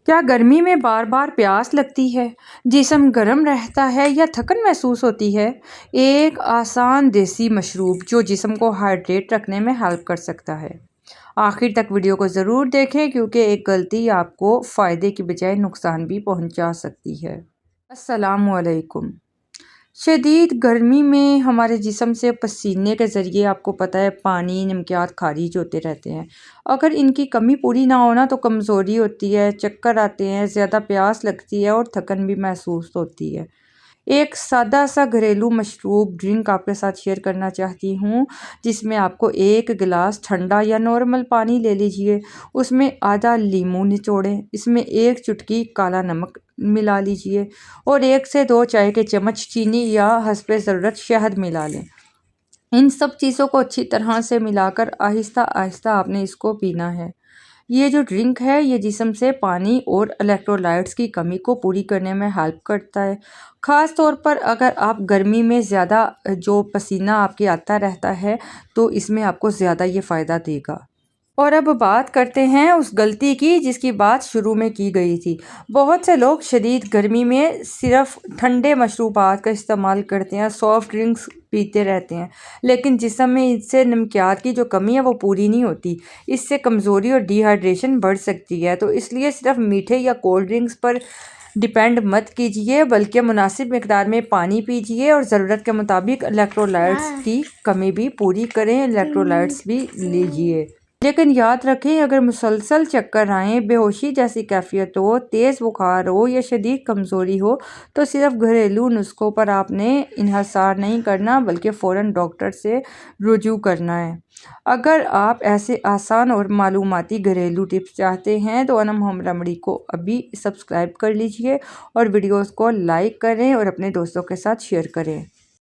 کیا گرمی میں بار بار پیاس لگتی ہے، جسم گرم رہتا ہے یا تھکن محسوس ہوتی ہے؟ ایک آسان دیسی مشروب جو جسم کو ہائیڈریٹ رکھنے میں ہیلپ کر سکتا ہے۔ آخر تک ویڈیو کو ضرور دیکھیں کیونکہ ایک غلطی آپ کو فائدے کی بجائے نقصان بھی پہنچا سکتی ہے۔ السلام علیکم۔ شدید گرمی میں ہمارے جسم سے پسینے کے ذریعے آپ کو پتہ ہے پانی نمکیات خارج ہوتے رہتے ہیں۔ اگر ان کی کمی پوری نہ ہونا تو کمزوری ہوتی ہے، چکر آتے ہیں، زیادہ پیاس لگتی ہے اور تھکن بھی محسوس ہوتی ہے۔ ایک سادہ سا گھریلو مشروب ڈرنک آپ کے ساتھ شیئر کرنا چاہتی ہوں، جس میں آپ کو ایک گلاس ٹھنڈا یا نارمل پانی لے لیجئے، اس میں آدھا لیموں نچوڑیں، اس میں ایک چٹکی کالا نمک ملا لیجئے اور 1 سے 2 چائے کے چمچ چینی یا حسب ضرورت شہد ملا لیں۔ ان سب چیزوں کو اچھی طرح سے ملا کر آہستہ آہستہ آپ نے اس کو پینا ہے۔ یہ جو ڈرنک ہے یہ جسم سے پانی اور الیکٹرولائٹس کی کمی کو پوری کرنے میں ہیلپ کرتا ہے، خاص طور پر اگر آپ گرمی میں زیادہ جو پسینہ آپ کے آتا رہتا ہے تو اس میں آپ کو زیادہ یہ فائدہ دے گا۔ اور اب بات کرتے ہیں اس غلطی کی جس کی بات شروع میں کی گئی تھی۔ بہت سے لوگ شدید گرمی میں صرف ٹھنڈے مشروبات کا استعمال کرتے ہیں، سافٹ ڈرنکس پیتے رہتے ہیں، لیکن جسم میں اس سے نمکیات کی جو کمی ہے وہ پوری نہیں ہوتی۔ اس سے کمزوری اور ڈی ہائیڈریشن بڑھ سکتی ہے، تو اس لیے صرف میٹھے یا کولڈ ڈرنکس پر ڈیپینڈ مت کیجیے، بلکہ مناسب مقدار میں پانی پیجیے اور ضرورت کے مطابق الیکٹرولائٹس کی کمی بھی پوری کریں، الیکٹرولائٹس بھی لیجیے۔ لیکن یاد رکھیں اگر مسلسل چکر آئیں، بے ہوشی جیسی کیفیت ہو، تیز بخار ہو یا شدید کمزوری ہو تو صرف گھریلو نسخوں پر آپ نے انحصار نہیں کرنا بلکہ فوراً ڈاکٹر سے رجوع کرنا ہے۔ اگر آپ ایسے آسان اور معلوماتی گھریلو ٹپس چاہتے ہیں تو انم ہوم ریمیڈی کو ابھی سبسکرائب کر لیجئے اور ویڈیوز کو لائک کریں اور اپنے دوستوں کے ساتھ شیئر کریں۔